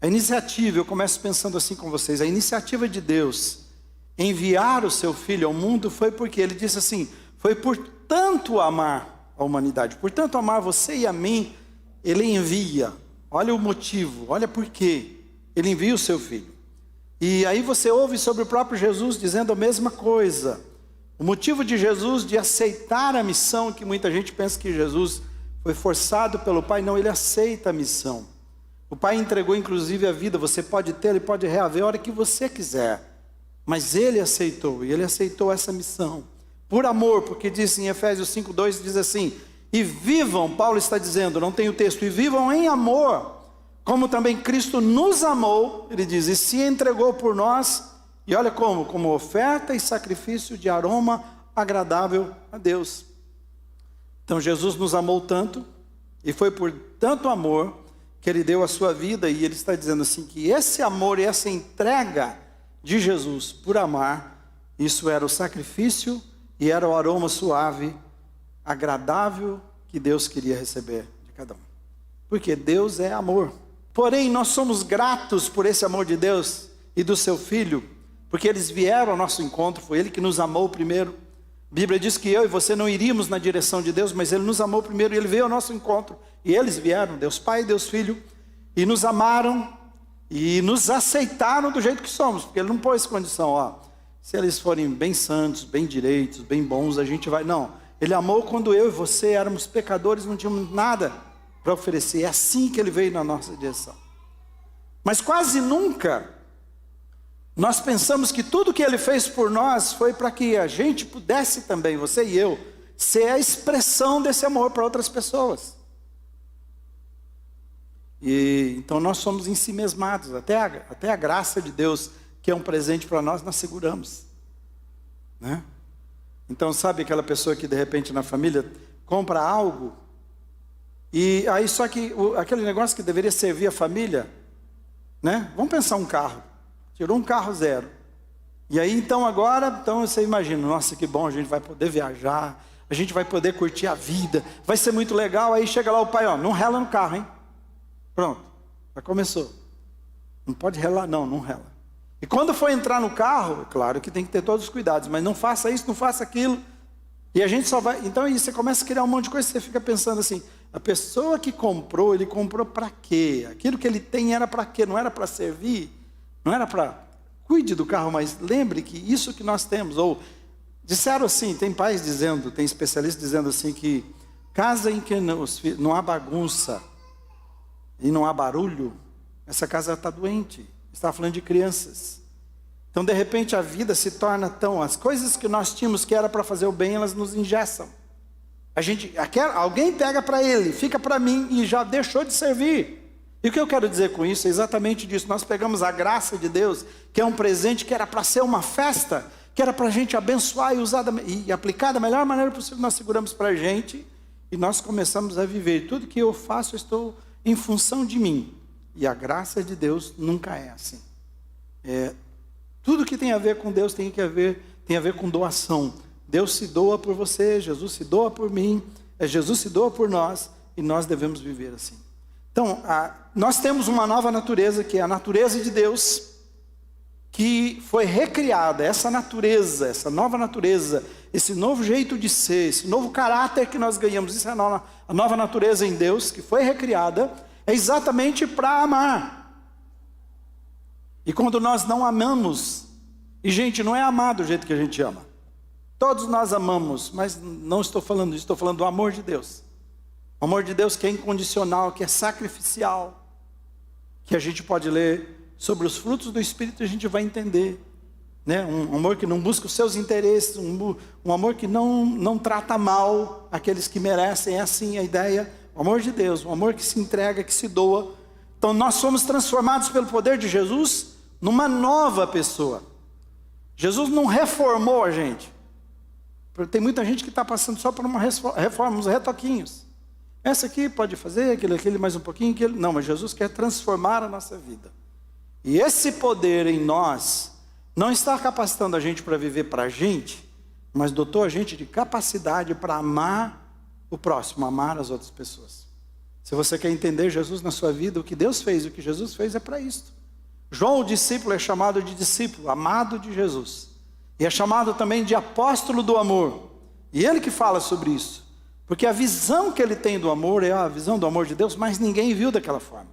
A iniciativa, eu começo pensando assim com vocês, a iniciativa de Deus enviar o seu Filho ao mundo foi porque Ele disse assim, foi por tanto amar a humanidade, por tanto amar você e a mim, Ele envia. Olha o motivo, olha por quê. Ele envia o seu Filho. E aí você ouve sobre o próprio Jesus dizendo a mesma coisa. O motivo de Jesus de aceitar a missão, que muita gente pensa que Jesus foi forçado pelo Pai, não, Ele aceita a missão. O Pai entregou inclusive a vida, você pode ter, Ele pode reaver a hora que você quiser. Mas Ele aceitou, e Ele aceitou essa missão. Por amor, porque diz em Efésios 5:2, diz assim, e vivam, Paulo está dizendo, não tem o texto, e vivam em amor, como também Cristo nos amou, ele diz, e se entregou por nós, e olha como oferta e sacrifício de aroma agradável a Deus. Então Jesus nos amou tanto, e foi por tanto amor, que Ele deu a sua vida, e Ele está dizendo assim, que esse amor e essa entrega de Jesus por amar, isso era o sacrifício, e era o aroma suave, agradável, que Deus queria receber de cada um. Porque Deus é amor. Porém, nós somos gratos por esse amor de Deus e do seu Filho, porque eles vieram ao nosso encontro, foi Ele que nos amou primeiro. A Bíblia diz que eu e você não iríamos na direção de Deus, mas Ele nos amou primeiro, e Ele veio ao nosso encontro. E eles vieram, Deus Pai e Deus Filho, e nos amaram, e nos aceitaram do jeito que somos, porque Ele não pôs condição, ó, se eles forem bem santos, bem direitos, bem bons, a gente vai, não. Ele amou quando eu e você éramos pecadores, não tínhamos nada para oferecer, é assim que Ele veio na nossa direção. Mas quase nunca nós pensamos que tudo que Ele fez por nós foi para que a gente pudesse também, você e eu, ser a expressão desse amor para outras pessoas. E então nós somos ensimesmados, até a graça de Deus, que é um presente para nós seguramos, né? Então sabe aquela pessoa que de repente na família compra algo, e aí só que aquele negócio que deveria servir a família, né? Vamos pensar um carro, tirou um carro zero, e aí então você imagina, nossa que bom, a gente vai poder viajar, a gente vai poder curtir a vida, vai ser muito legal, aí chega lá o pai, ó, não rela no carro, hein? Pronto, já começou. Não pode relar, não rela. E quando for entrar no carro, claro que tem que ter todos os cuidados, mas não faça isso, não faça aquilo. E a gente só vai... Então aí você começa a criar um monte de coisa, você fica pensando assim, a pessoa que comprou, ele comprou para quê? Aquilo que ele tem era para quê? Não era para servir? Não era para... Cuide do carro, mas lembre que isso que nós temos, ou... Disseram assim, tem pais dizendo, tem especialistas dizendo assim que casa em que não há bagunça e não há barulho, essa casa está doente. Está falando de crianças. Então de repente a vida se torna tão... As coisas que nós tínhamos que era para fazer o bem, elas nos engessam. Alguém pega para ele, fica para mim e já deixou de servir. E o que eu quero dizer com isso é exatamente disso. Nós pegamos a graça de Deus, que é um presente que era para ser uma festa, que era para a gente abençoar e usar e aplicar da melhor maneira possível, nós seguramos para a gente e nós começamos a viver. Tudo que eu faço, eu estou em função de mim. E a graça de Deus nunca é assim. Tudo que tem a ver com Deus tem a ver com doação. Deus se doa por você, Jesus se doa por mim, Jesus se doa por nós, e nós devemos viver assim. Então, nós temos uma nova natureza, que é a natureza de Deus, que foi recriada. Essa natureza, essa nova natureza, esse novo jeito de ser, esse novo caráter que nós ganhamos, isso é a nova natureza em Deus, que foi recriada, é exatamente para amar. E quando nós não amamos, e gente, não é amar do jeito que a gente ama. Todos nós amamos, mas não estou falando disso, estou falando do amor de Deus. O amor de Deus que é incondicional, que é sacrificial, que a gente pode ler sobre os frutos do Espírito e a gente vai entender. Né? Um amor que não busca os seus interesses, um amor que não trata mal aqueles que merecem, é assim a ideia. O amor de Deus, um amor que se entrega, que se doa. Então nós somos transformados pelo poder de Jesus numa nova pessoa. Jesus não reformou a gente. Tem muita gente que está passando só por uma reforma, uns retoquinhos. Essa aqui pode fazer, aquele mais um pouquinho, aquele... Não, mas Jesus quer transformar a nossa vida. E esse poder em nós não está capacitando a gente para viver para a gente, mas dotou a gente de capacidade para amar o próximo, amar as outras pessoas. Se você quer entender Jesus na sua vida, o que Deus fez e o que Jesus fez é para isso. João, o discípulo, é chamado de discípulo, amado de Jesus. E é chamado também de apóstolo do amor. E ele que fala sobre isso. Porque a visão que ele tem do amor é a visão do amor de Deus, mas ninguém viu daquela forma.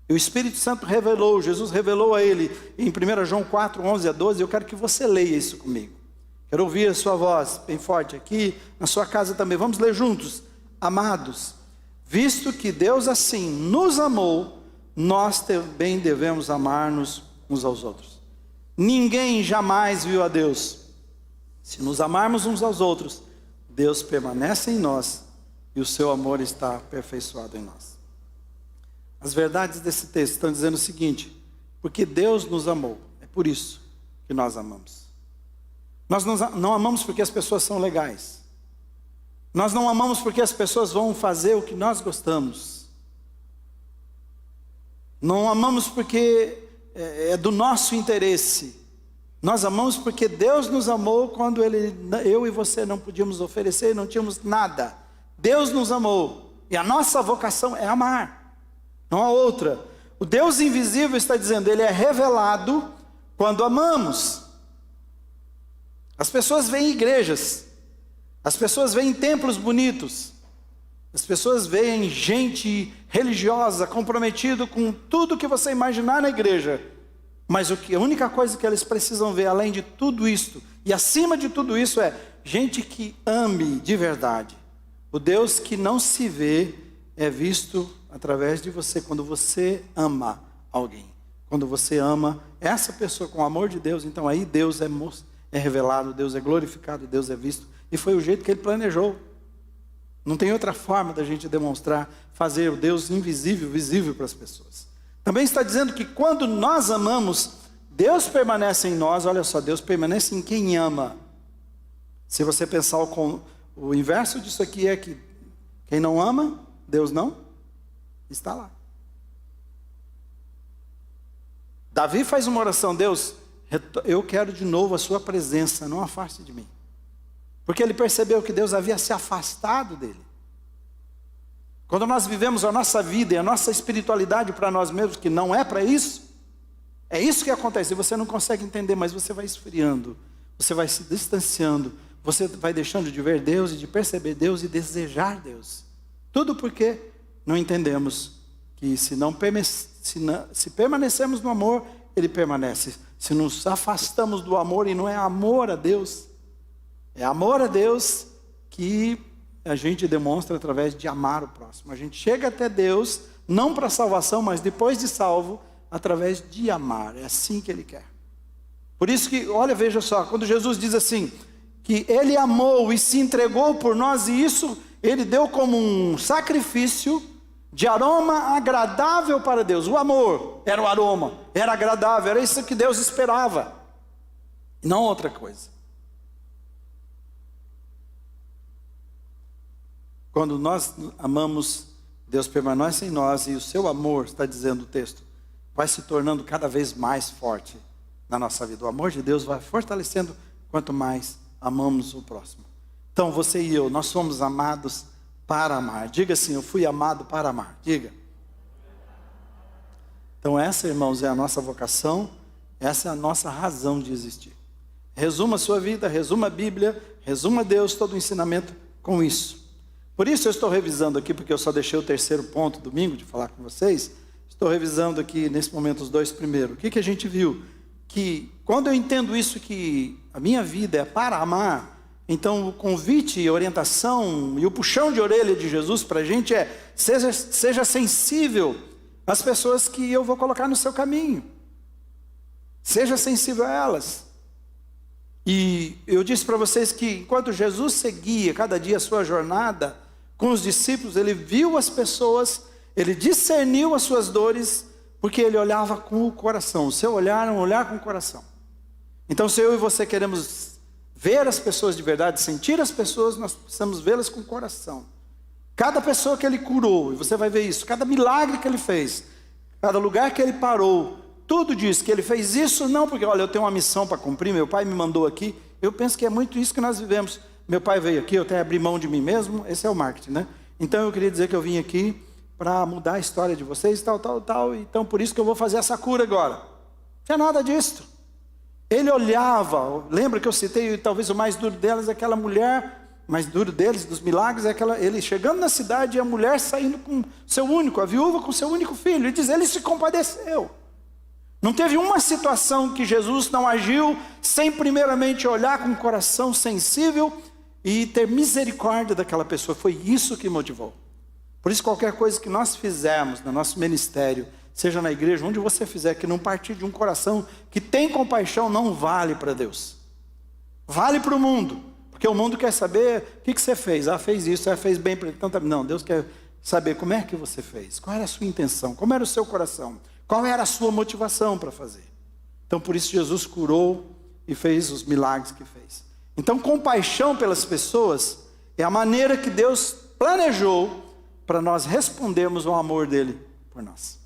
E o Espírito Santo revelou, Jesus revelou a ele em 1 João 4, 11 a 12. Eu quero que você leia isso comigo. Quero ouvir a sua voz bem forte aqui, na sua casa também. Vamos ler juntos. Amados, visto que Deus assim nos amou, nós também devemos amar-nos uns aos outros. Ninguém jamais viu a Deus. Se nos amarmos uns aos outros, Deus permanece em nós e o seu amor está aperfeiçoado em nós. As verdades desse texto estão dizendo o seguinte: porque Deus nos amou, é por isso que nós amamos. Nós não amamos porque as pessoas são legais. Nós não amamos porque as pessoas vão fazer o que nós gostamos. Não amamos porque é do nosso interesse. Nós amamos porque Deus nos amou quando eu e você não podíamos oferecer, não tínhamos nada. Deus nos amou. E a nossa vocação é amar. Não há outra. O Deus invisível está dizendo, ele é revelado quando amamos. As pessoas veem igrejas. As pessoas veem templos bonitos. As pessoas veem gente religiosa, comprometida com tudo que você imaginar na igreja. Mas a única coisa que eles precisam ver, além de tudo isso, e acima de tudo isso, é gente que ame de verdade. O Deus que não se vê é visto através de você, quando você ama alguém. Quando você ama essa pessoa com o amor de Deus, então aí Deus é revelado, Deus é glorificado, Deus é visto. E foi o jeito que ele planejou. Não tem outra forma da gente demonstrar, fazer o Deus invisível, visível para as pessoas. Também está dizendo que quando nós amamos, Deus permanece em nós. Olha só, Deus permanece em quem ama. Se você pensar o inverso disso aqui é que quem não ama, Deus não está lá. Davi faz uma oração: Deus, eu quero de novo a sua presença, não afaste de mim. Porque ele percebeu que Deus havia se afastado dele. Quando nós vivemos a nossa vida e a nossa espiritualidade para nós mesmos, que não é para isso, é isso que acontece. Você não consegue entender, mas você vai esfriando, você vai se distanciando, você vai deixando de ver Deus e de perceber Deus e desejar Deus. Tudo porque não entendemos que se permanecemos no amor, ele permanece. Se nos afastamos do amor, e não é amor a Deus, é amor a Deus que a gente demonstra através de amar o próximo. A gente chega até Deus, não para salvação, mas depois de salvo, através de amar. É assim que ele quer. Por isso que, olha, veja só, quando Jesus diz assim, que ele amou e se entregou por nós, e isso ele deu como um sacrifício de aroma agradável para Deus. O amor era o aroma, era agradável, era isso que Deus esperava, e não outra coisa. Quando nós amamos, Deus permanece em nós, e o seu amor, está dizendo o texto, vai se tornando cada vez mais forte na nossa vida. O amor de Deus vai fortalecendo quanto mais amamos o próximo. Então você e eu, nós somos amados para amar. Diga assim: eu fui amado para amar. Diga. Então essa, irmãos, é a nossa vocação, essa é a nossa razão de existir. Resuma a sua vida, resuma a Bíblia, resuma Deus, todo o ensinamento com isso. Por isso eu estou revisando aqui, porque eu só deixei o terceiro ponto domingo de falar com vocês. Estou revisando aqui nesse momento os dois primeiros. O que a gente viu? Que quando eu entendo isso, que a minha vida é para amar, então o convite e a orientação e o puxão de orelha de Jesus para a gente é: seja sensível às pessoas que eu vou colocar no seu caminho. Seja sensível a elas. E eu disse para vocês que enquanto Jesus seguia cada dia a sua jornada com os discípulos, ele viu as pessoas, ele discerniu as suas dores, porque ele olhava com o coração. O seu olhar é um olhar com o coração. Então, se eu e você queremos ver as pessoas de verdade, sentir as pessoas, nós precisamos vê-las com o coração. Cada pessoa que ele curou, e você vai ver isso, cada milagre que ele fez, cada lugar que ele parou, tudo diz que ele fez isso não porque, olha, eu tenho uma missão para cumprir, meu pai me mandou aqui. Eu penso que é muito isso que nós vivemos. Meu pai veio aqui, eu tenho que abrir mão de mim mesmo, esse é o marketing, né? Então eu queria dizer que eu vim aqui para mudar a história de vocês, tal, então por isso que eu vou fazer essa cura agora. Não tinha nada disso. Ele olhava, lembra que eu citei, talvez o mais duro delas é aquela mulher, mais duro deles, dos milagres, é ele chegando na cidade e a mulher saindo com seu único, a viúva com seu único filho. Ele diz, ele se compadeceu. Não teve uma situação que Jesus não agiu sem primeiramente olhar com o coração sensível e ter misericórdia daquela pessoa. Foi isso que motivou. Por isso qualquer coisa que nós fizermos no nosso ministério, seja na igreja, onde você fizer, que não partir de um coração que tem compaixão, não vale para Deus. Vale para o mundo. Porque o mundo quer saber, o que você fez? Fez isso, fez bem para ele. Então, não, Deus quer saber como é que você fez. Qual era a sua intenção? Como era o seu coração? Qual era a sua motivação para fazer? Então, por isso Jesus curou e fez os milagres que fez. Então, compaixão pelas pessoas é a maneira que Deus planejou para nós respondermos ao amor dele por nós.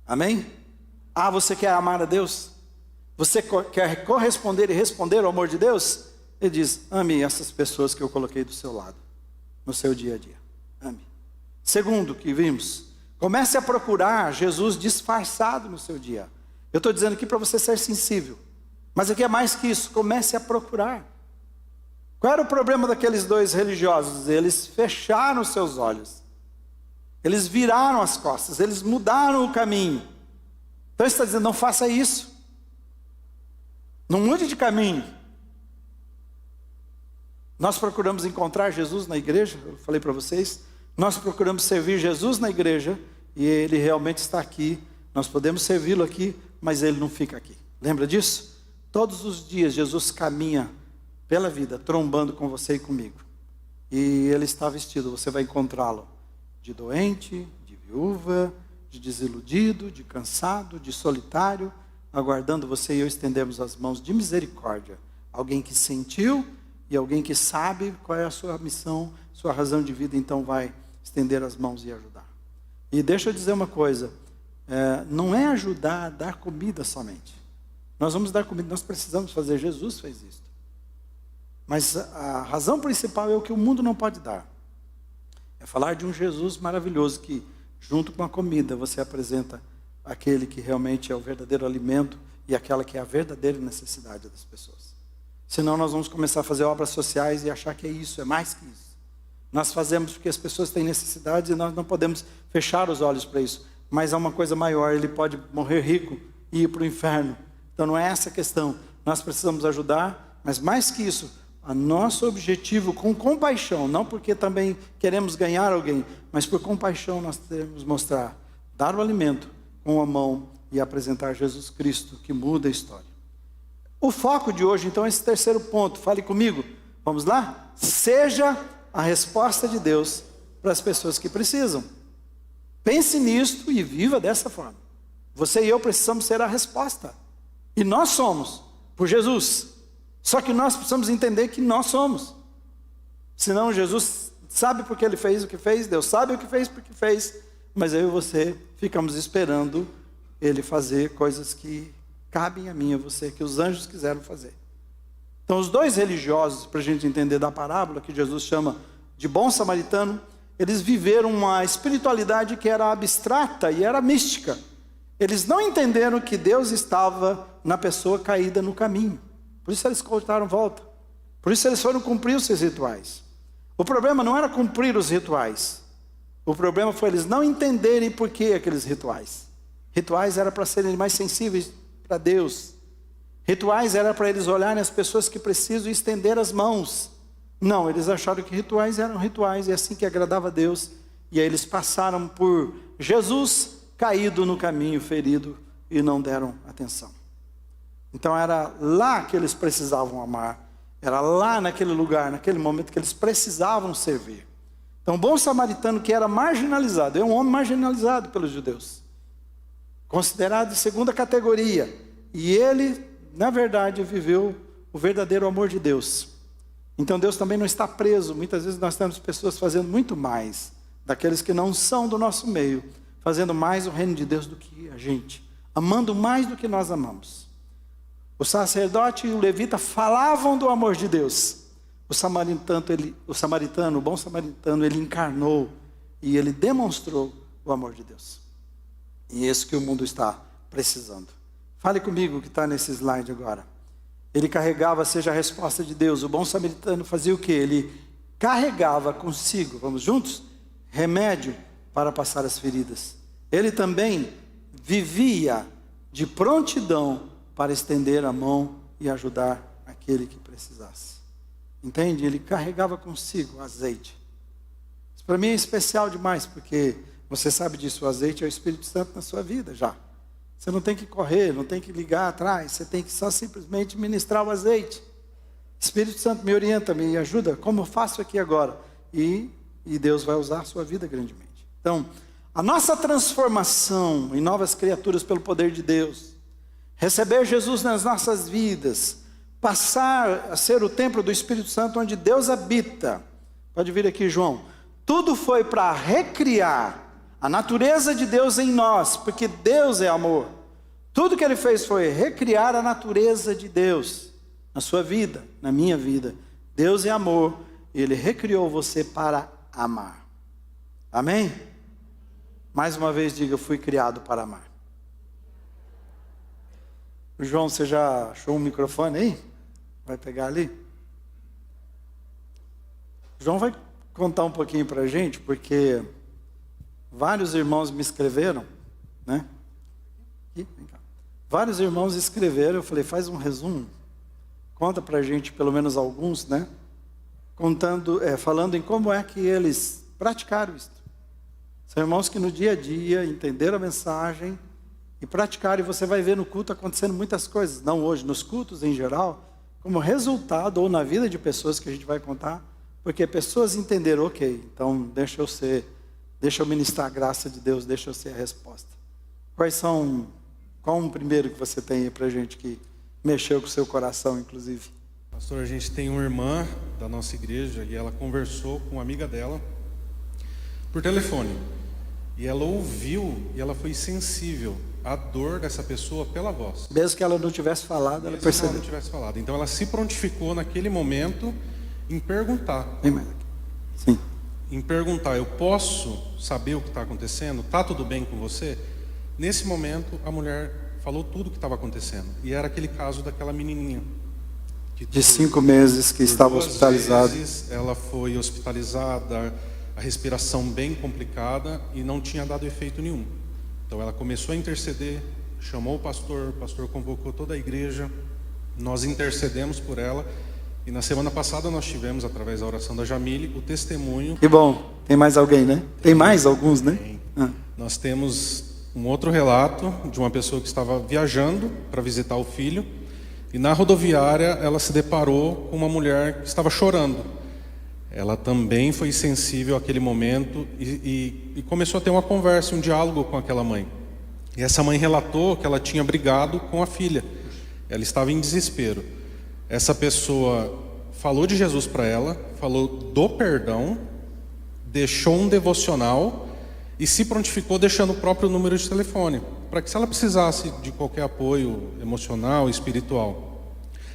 Amém? Você quer amar a Deus? Você quer corresponder e responder ao amor de Deus? Ele diz, ame essas pessoas que eu coloquei do seu lado, no seu dia a dia. Ame. Segundo que vimos, comece a procurar Jesus disfarçado no seu dia. Eu estou dizendo aqui para você ser sensível. Mas aqui é mais que isso, comece a procurar. Qual era o problema daqueles dois religiosos? Eles fecharam os seus olhos. Eles viraram as costas, eles mudaram o caminho. Então ele está dizendo, não faça isso. Não mude de caminho. Nós procuramos encontrar Jesus na igreja, eu falei para vocês. Nós procuramos servir Jesus na igreja e ele realmente está aqui. Nós podemos servi-lo aqui, mas ele não fica aqui. Lembra disso? Todos os dias Jesus caminha pela vida, trombando com você e comigo. E ele está vestido, você vai encontrá-lo de doente, de viúva, de desiludido, de cansado, de solitário, aguardando você e eu estendemos as mãos de misericórdia. Alguém que sentiu e alguém que sabe qual é a sua missão, sua razão de vida, então vai estender as mãos e ajudar. E deixa eu dizer uma coisa, não é ajudar a dar comida somente. Nós vamos dar comida, nós precisamos fazer, Jesus fez isso. Mas a razão principal é o que o mundo não pode dar. É falar de um Jesus maravilhoso que, junto com a comida, você apresenta aquele que realmente é o verdadeiro alimento e aquela que é a verdadeira necessidade das pessoas. Senão nós vamos começar a fazer obras sociais e achar que é isso, é mais que isso. Nós fazemos porque as pessoas têm necessidades e nós não podemos fechar os olhos para isso. Mas há uma coisa maior, ele pode morrer rico e ir para o inferno. Então não é essa a questão. Nós precisamos ajudar, mas mais que isso, o nosso objetivo com compaixão, não porque também queremos ganhar alguém, mas por compaixão nós devemos mostrar, dar o alimento com a mão e apresentar Jesus Cristo que muda a história. O foco de hoje então é esse terceiro ponto, fale comigo, vamos lá? Seja a resposta de Deus para as pessoas que precisam. Pense nisto e viva dessa forma. Você e eu precisamos ser a resposta. E nós somos, por Jesus. Só que nós precisamos entender que nós somos. Senão Jesus sabe porque ele fez o que fez, Deus sabe o que fez porque fez, mas eu e você ficamos esperando ele fazer coisas que cabem a mim e a você, que os anjos quiseram fazer. Então os dois religiosos, para a gente entender da parábola, que Jesus chama de bom samaritano, eles viveram uma espiritualidade que era abstrata e era mística. Eles não entenderam que Deus estava na pessoa caída no caminho. Por isso eles cortaram volta. Por isso eles foram cumprir os seus rituais. O problema não era cumprir os rituais. O problema foi eles não entenderem por que aqueles rituais. Rituais era para serem mais sensíveis para Deus. Rituais era para eles olharem as pessoas que precisam e estender as mãos. Não, eles acharam que rituais eram rituais e assim que agradava a Deus. E aí eles passaram por Jesus caído no caminho, ferido, e não deram atenção. Então era lá que eles precisavam amar. Era lá naquele lugar, naquele momento que eles precisavam servir. Então o bom samaritano que era marginalizado, é um homem marginalizado pelos judeus. Considerado de segunda categoria. E ele, na verdade, viveu o verdadeiro amor de Deus. Então Deus também não está preso. Muitas vezes nós temos pessoas fazendo muito mais daqueles que não são do nosso meio, fazendo mais o reino de Deus do que a gente, amando mais do que nós amamos. O sacerdote e o levita falavam do amor de Deus. O bom samaritano, ele encarnou, e ele demonstrou o amor de Deus. E é isso que o mundo está precisando. Fale comigo o que está nesse slide agora. Ele carregava, seja a resposta de Deus. O bom samaritano fazia o quê? Ele carregava consigo, vamos juntos? Remédio para passar as feridas. Ele também vivia de prontidão para estender a mão e ajudar aquele que precisasse. Entende? Ele carregava consigo o azeite. Isso para mim é especial demais, porque você sabe disso, o azeite é o Espírito Santo na sua vida já. Você não tem que correr, não tem que ligar atrás, você tem que só simplesmente ministrar o azeite. Espírito Santo me orienta, me ajuda, como eu faço aqui agora. E Deus vai usar a sua vida grandemente. Então, a nossa transformação em novas criaturas pelo poder de Deus, receber Jesus nas nossas vidas, passar a ser o templo do Espírito Santo onde Deus habita. Pode vir aqui, João. Tudo foi para recriar a natureza de Deus em nós, porque Deus é amor. Tudo que Ele fez foi recriar a natureza de Deus na sua vida, na minha vida. Deus é amor e Ele recriou você para amar. Amém? Mais uma vez diga, eu fui criado para amar. João, você já achou um microfone aí? Vai pegar ali? João vai contar um pouquinho para a gente, porque vários irmãos me escreveram, né? Vem cá. Vários irmãos escreveram, eu falei, faz um resumo, conta para a gente pelo menos alguns, né? Falando em como é que eles praticaram isso. São irmãos que no dia a dia entenderam a mensagem e praticaram, e você vai ver no culto acontecendo muitas coisas, não hoje, nos cultos em geral, como resultado, ou na vida de pessoas que a gente vai contar, porque pessoas entenderam, ok, então deixa eu ministrar a graça de Deus, deixa eu ser a resposta. Qual um primeiro que você tem aí pra gente que mexeu com o seu coração, inclusive? Pastor, a gente tem uma irmã da nossa igreja e ela conversou com uma amiga dela por telefone. E ela ouviu e ela foi sensível à dor dessa pessoa pela voz. Mesmo que ela não tivesse falado, ela percebeu. Ela não tivesse falado. Então ela se prontificou naquele momento em perguntar. Sim. Em perguntar, eu posso saber o que está acontecendo? Está tudo bem com você? Nesse momento, a mulher falou tudo o que estava acontecendo. E era aquele caso daquela menininha. De 5 meses que estava hospitalizada. Ela foi hospitalizada, a respiração bem complicada e não tinha dado efeito nenhum. Então ela começou a interceder, chamou o pastor convocou toda a igreja, nós intercedemos por ela. E na semana passada nós tivemos, através da oração da Jamile, o testemunho. Que bom, tem mais alguém, né? Tem mais alguns, né? Nós temos um outro relato de uma pessoa que estava viajando para visitar o filho. E na rodoviária ela se deparou com uma mulher que estava chorando. Ela também foi sensível àquele momento e começou a ter uma conversa, um diálogo com aquela mãe. E essa mãe relatou que ela tinha brigado com a filha. Ela estava em desespero. Essa pessoa falou de Jesus para ela, falou do perdão, deixou um devocional e se prontificou deixando o próprio número de telefone, para que se ela precisasse de qualquer apoio emocional, espiritual.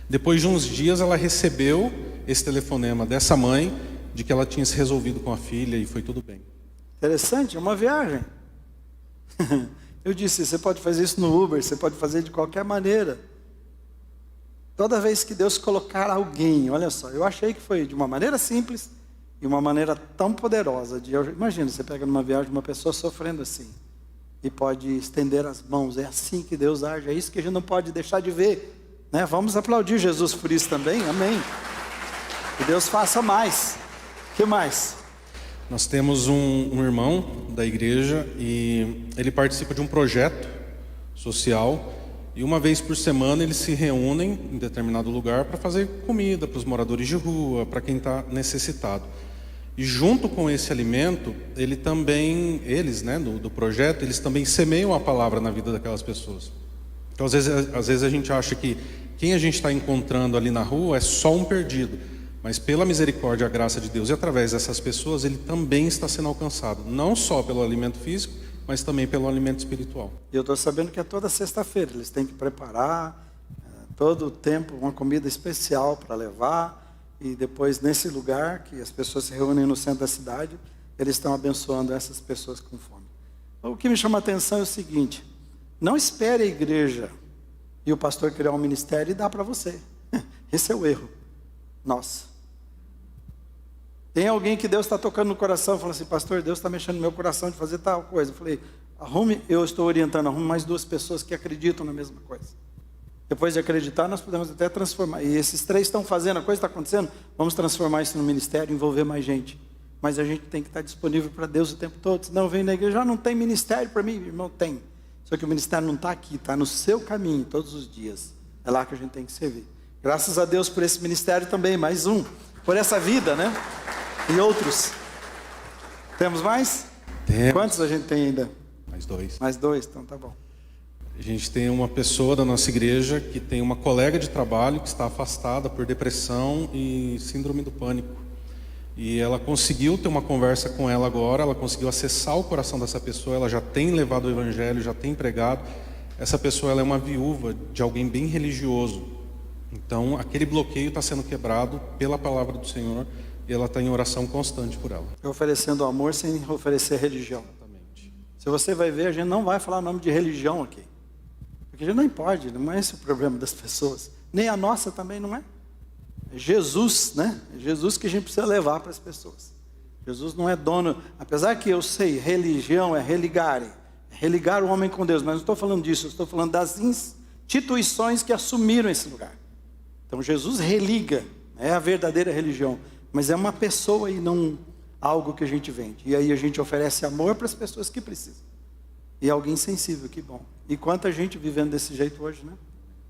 Depois de uns dias ela recebeu esse telefonema dessa mãe, de que ela tinha se resolvido com a filha e foi tudo bem. Interessante, é uma viagem. Eu disse, você pode fazer isso no Uber, você pode fazer de qualquer maneira. Toda vez que Deus colocar alguém, olha só, eu achei que foi de uma maneira simples e uma maneira tão poderosa. Imagina, você pega numa viagem uma pessoa sofrendo assim e pode estender as mãos. É assim que Deus age, é isso que a gente não pode deixar de ver, né? Vamos aplaudir Jesus por isso também, amém. Que Deus faça mais. O que mais? Nós temos um irmão da igreja e ele participa de um projeto social. E uma vez por semana eles se reúnem em determinado lugar para fazer comida para os moradores de rua, para quem está necessitado. E junto com esse alimento, eles, né, do projeto, eles também semeiam a palavra na vida daquelas pessoas. Então, às vezes a gente acha que quem a gente está encontrando ali na rua é só um perdido. Mas pela misericórdia e a graça de Deus e através dessas pessoas, ele também está sendo alcançado. Não só pelo alimento físico, mas também pelo alimento espiritual. E eu estou sabendo que é toda sexta-feira, eles têm que preparar todo o tempo uma comida especial para levar, e depois nesse lugar, que as pessoas se reúnem no centro da cidade, eles estão abençoando essas pessoas com fome. O que me chama a atenção é o seguinte: não espere a igreja e o pastor criar um ministério e dar para você. Esse é o erro nosso. Tem alguém que Deus está tocando no coração, fala assim: pastor, Deus está mexendo no meu coração de fazer tal coisa. Eu falei: eu estou orientando, arrume mais 2 pessoas que acreditam na mesma coisa. Depois de acreditar, nós podemos até transformar. E esses 3 estão fazendo, a coisa está acontecendo, vamos transformar isso no ministério, envolver mais gente. Mas a gente tem que estar disponível para Deus o tempo todo. Senão vem na igreja: não tem ministério para mim. Irmão, tem. Só que o ministério não está aqui, está no seu caminho todos os dias. É lá que a gente tem que servir. Graças a Deus por esse ministério também, mais um. Por essa vida, né? E outros. Temos mais? Temos. Quantos a gente tem ainda? Mais 2. Mais 2, então tá bom. A gente tem uma pessoa da nossa igreja que tem uma colega de trabalho que está afastada por depressão e síndrome do pânico. E ela conseguiu ter uma conversa com ela agora, ela conseguiu acessar o coração dessa pessoa, ela já tem levado o evangelho, já tem pregado. Essa pessoa, ela é uma viúva de alguém bem religioso. Então, aquele bloqueio está sendo quebrado pela palavra do Senhor e ela está em oração constante por ela. Oferecendo amor sem oferecer religião. Exatamente. Se você vai ver, a gente não vai falar o nome de religião aqui. Porque a gente não pode, não é esse o problema das pessoas. Nem a nossa também não é. É Jesus, né? É Jesus que a gente precisa levar para as pessoas. Jesus não é dono, apesar que eu sei, religião é religare, é religar o homem com Deus, mas não estou falando disso, eu estou falando das instituições que assumiram esse lugar. Então Jesus religa, é a verdadeira religião, mas é uma pessoa e não algo que a gente vende. E aí a gente oferece amor para as pessoas que precisam. E alguém sensível, que bom. E quanta gente vivendo desse jeito hoje, né?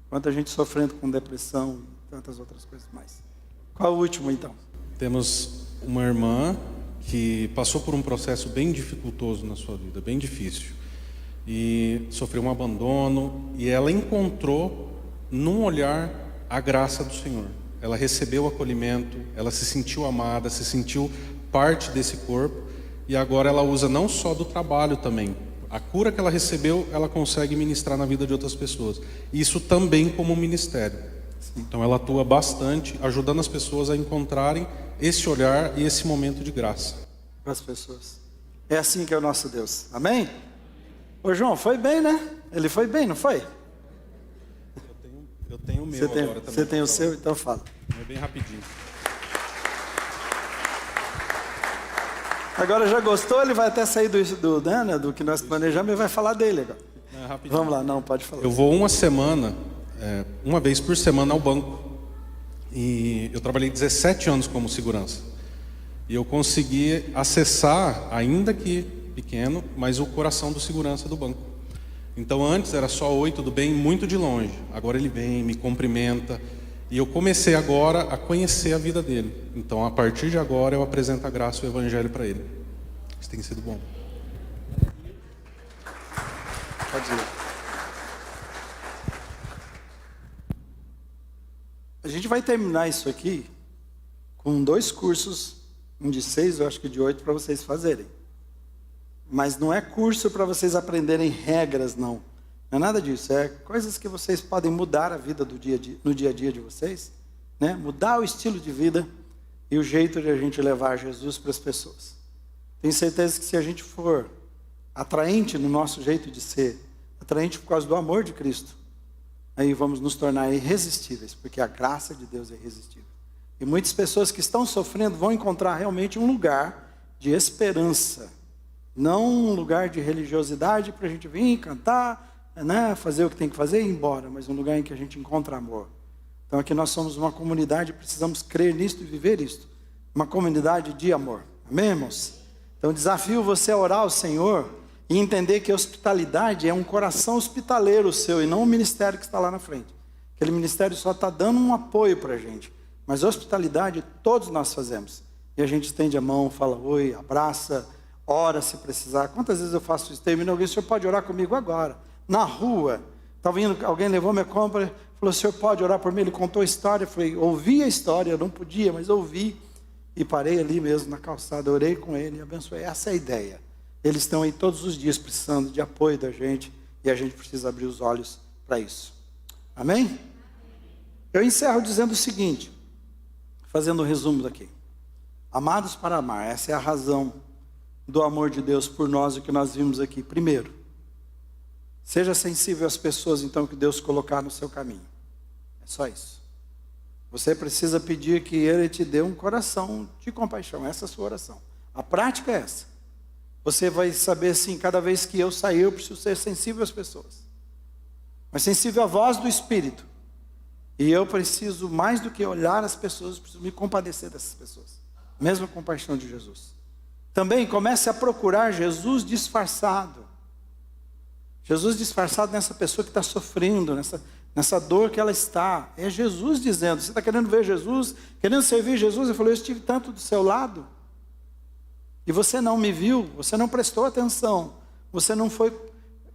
Quanta gente sofrendo com depressão e tantas outras coisas mais. Qual o último, então? Temos uma irmã que passou por um processo bem dificultoso na sua vida, bem difícil. E sofreu um abandono, e ela encontrou num olhar a graça do Senhor. Ela recebeu o acolhimento, ela se sentiu amada, se sentiu parte desse corpo, e agora ela usa não só do trabalho também. A cura que ela recebeu, ela consegue ministrar na vida de outras pessoas. Isso também como ministério. Então ela atua bastante, ajudando as pessoas a encontrarem esse olhar e esse momento de graça. Para as pessoas. É assim que é o nosso Deus. Amém? Ô João, foi bem, né? Ele foi bem, não foi? Eu tenho o meu agora também. Você tem o seu? Então fala. É bem rapidinho. Agora já gostou? Ele vai até sair do que nós planejamos e vai falar dele agora. Vamos lá, não, pode falar. Eu vou uma vez por semana ao banco. E eu trabalhei 17 anos como segurança. E eu consegui acessar, ainda que pequeno, mas o coração do segurança do banco. Então antes era só: oi, tudo bem? Muito de longe. Agora ele vem, me cumprimenta. E eu comecei agora a conhecer a vida dele. Então a partir de agora eu apresento a graça e o evangelho para ele. Isso tem sido bom. Pode ir. A gente vai terminar isso aqui com 2 cursos, um de 6, eu acho que de 8, para vocês fazerem. Mas não é curso para vocês aprenderem regras, não. Não é nada disso. É coisas que vocês podem mudar a vida no dia a dia de vocês, né? Mudar o estilo de vida e o jeito de a gente levar Jesus para as pessoas. Tenho certeza que se a gente for atraente no nosso jeito de ser, atraente por causa do amor de Cristo, aí vamos nos tornar irresistíveis, porque a graça de Deus é irresistível. E muitas pessoas que estão sofrendo vão encontrar realmente um lugar de esperança, não um lugar de religiosidade para a gente vir cantar, né, fazer o que tem que fazer e ir embora, mas um lugar em que a gente encontra amor. Então aqui nós somos uma comunidade, precisamos crer nisto e viver isto. Uma comunidade de amor. Amém, irmãos? Então desafio você a orar ao Senhor e entender que a hospitalidade é um coração hospitaleiro seu e não um ministério que está lá na frente. Aquele ministério só está dando um apoio para a gente. Mas a hospitalidade todos nós fazemos. E a gente estende a mão, fala oi, abraça, ora se precisar. Quantas vezes eu faço isso? Termina alguém: o senhor pode orar comigo agora? Na rua, estava indo, alguém levou minha compra, falou: o senhor pode orar por mim? Ele contou a história, eu falei, ouvi a história, eu não podia, mas ouvi. E parei ali mesmo na calçada, orei com ele e abençoei. Essa é a ideia. Eles estão aí todos os dias precisando de apoio da gente e a gente precisa abrir os olhos para isso. Amém? Eu encerro dizendo o seguinte, fazendo um resumo daqui. Amados para amar, essa é a razão do amor de Deus por nós, o que nós vimos aqui. Primeiro, seja sensível às pessoas, então, que Deus colocar no seu caminho. É só isso. Você precisa pedir que Ele te dê um coração de compaixão. Essa é a sua oração. A prática é essa. Você vai saber assim, cada vez que eu sair, eu preciso ser sensível às pessoas. Mas sensível à voz do Espírito. E eu preciso, mais do que olhar as pessoas, eu preciso me compadecer dessas pessoas. Mesma compaixão de Jesus. Também comece a procurar Jesus disfarçado. Jesus disfarçado nessa pessoa que está sofrendo, nessa dor que ela está. É Jesus dizendo, você está querendo ver Jesus, querendo servir Jesus? Eu falei, eu estive tanto do seu lado. E você não me viu, você não prestou atenção. Você não foi,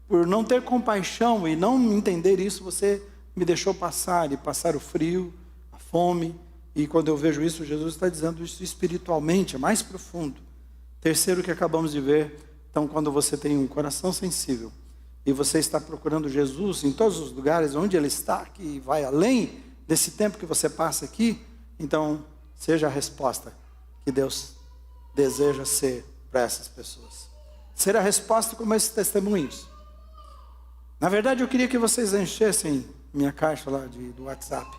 por não ter compaixão e não entender isso, você me deixou passar, e passar o frio, a fome. E quando eu vejo isso, Jesus está dizendo isso espiritualmente, é mais profundo. Terceiro que acabamos de ver, então quando você tem um coração sensível, e você está procurando Jesus em todos os lugares onde Ele está, que vai além desse tempo que você passa aqui, então seja a resposta que Deus deseja ser para essas pessoas. Ser a resposta como esses testemunhos. Na verdade, eu queria que vocês enchessem minha caixa lá do WhatsApp,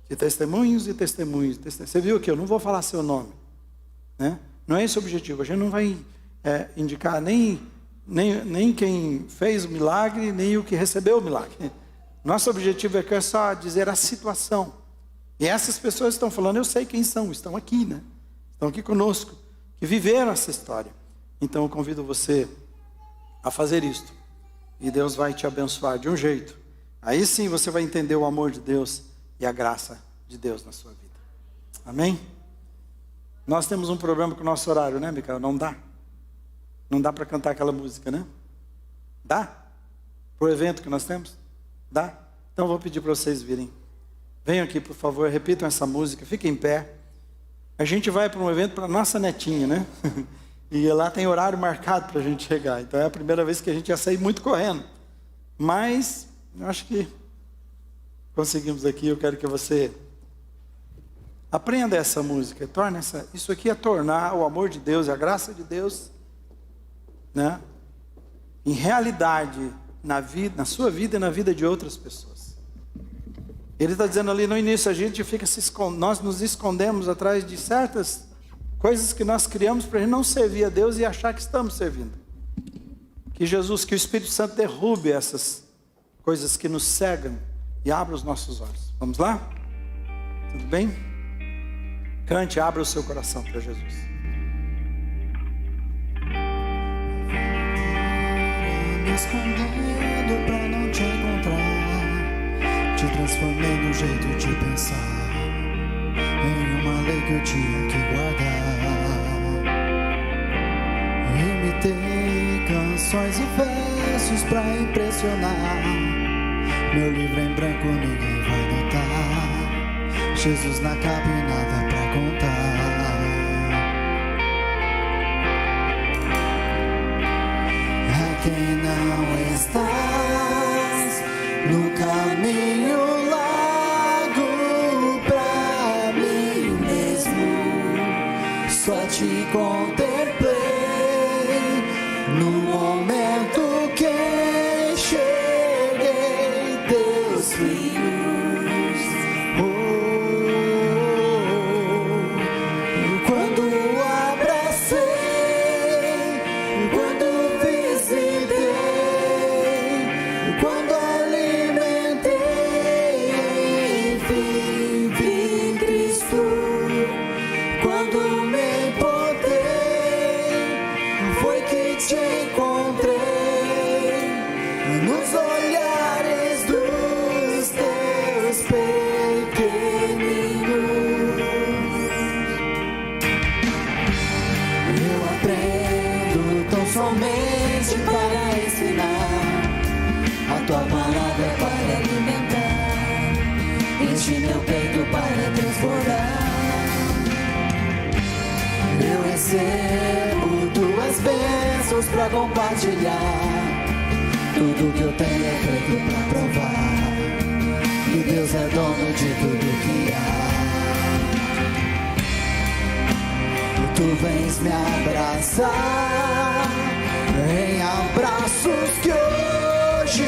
de testemunhos e testemunhos. Você viu que eu não vou falar seu nome, né? Não é esse o objetivo. A gente não vai indicar nem quem fez o milagre, nem o que recebeu o milagre. Nosso objetivo é só dizer a situação. E essas pessoas estão falando, eu sei quem são, estão aqui, né? Estão aqui conosco, que viveram essa história. Então eu convido você a fazer isto. E Deus vai te abençoar de um jeito. Aí sim você vai entender o amor de Deus e a graça de Deus na sua vida. Amém? Nós temos um problema com o nosso horário, né, Micael? Não dá. Não dá para cantar aquela música, né? Dá? Para o evento que nós temos? Dá? Então eu vou pedir para vocês virem. Venham aqui, por favor, repitam essa música, fiquem em pé. A gente vai para um evento para nossa netinha, né? E lá tem horário marcado para a gente chegar. Então é a primeira vez que a gente ia sair muito correndo. Mas eu acho que conseguimos aqui. Eu quero que você aprenda essa música. Isso aqui é tornar o amor de Deus e a graça de Deus, né, em realidade na sua vida e na vida de outras pessoas. Ele está dizendo ali no início, a gente fica nós nos escondemos atrás de certas coisas que nós criamos para a gente não servir a Deus e achar que estamos servindo. Que o Espírito Santo derrube essas coisas que nos cegam e abra os nossos olhos. Vamos lá? Tudo bem? Cante, abra o seu coração para Jesus. Me escondendo pra não te encontrar, te transformei no jeito de pensar, em uma lei que eu tinha que guardar. Imitei canções e versos pra impressionar, meu livro em branco ninguém vai notar, Jesus na capa e nada pra contar. Quem não estás no caminho largo pra mim mesmo, só te contemplei no momento que enxerguei teus filhos. Quando abracei, quando visitei, quando alimentei, enfim vi Cristo. Quando me importei, foi que te encontrei nos olhares dos teus pequeninos. Eu aprendo tão somente para ensinar, a tua palavra é para alimentar, enche meu peito para transbordar. Eu recebo tuas bênçãos para compartilhar, tudo que eu tenho é feito para provar que Deus é dono de tudo que há. tu vens me abraçar em abraços que hoje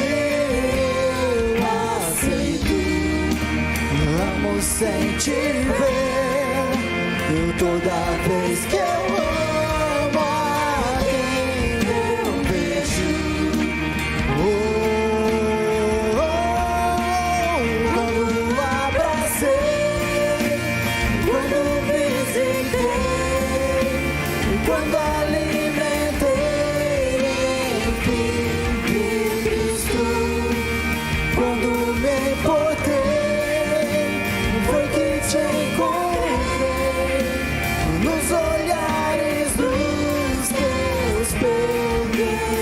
eu aceito. Amo sem te ver, toda vez que eu amo a quem eu vejo. Quando abracei, quando visitei, quando alimentei, enfim, Cristo, quando me importei, foi que te encontrei nos olhares dos teus pequeninos.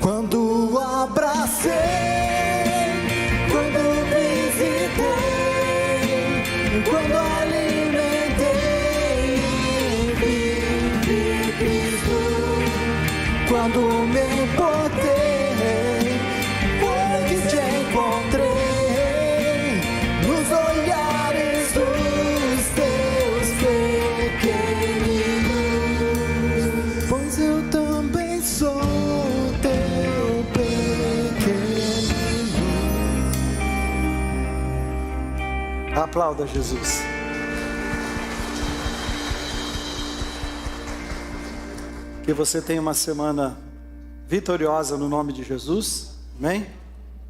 Quando abracei, quando visitei, quando alimentei, enfim, Cristo, quando me importei, foi que te encontrei nos olhares dos teus pequeninos, pois eu também sou teu pequenino. Aplauda Jesus. Que você tenha uma semana vitoriosa no nome de Jesus, amém?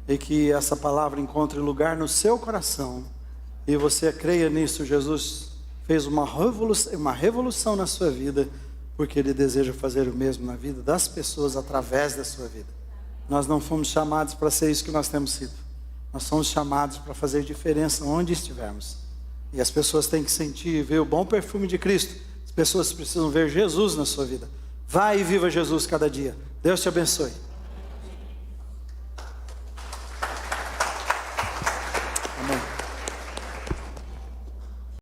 E que essa palavra encontre lugar no seu coração e você creia nisso. Jesus fez uma revolução na sua vida, porque Ele deseja fazer o mesmo na vida das pessoas através da sua vida. Nós não fomos chamados para ser isso que nós temos sido. Nós somos chamados para fazer diferença onde estivermos. E as pessoas têm que sentir e ver o bom perfume de Cristo. As pessoas precisam ver Jesus na sua vida. Vai e viva Jesus cada dia. Deus te abençoe.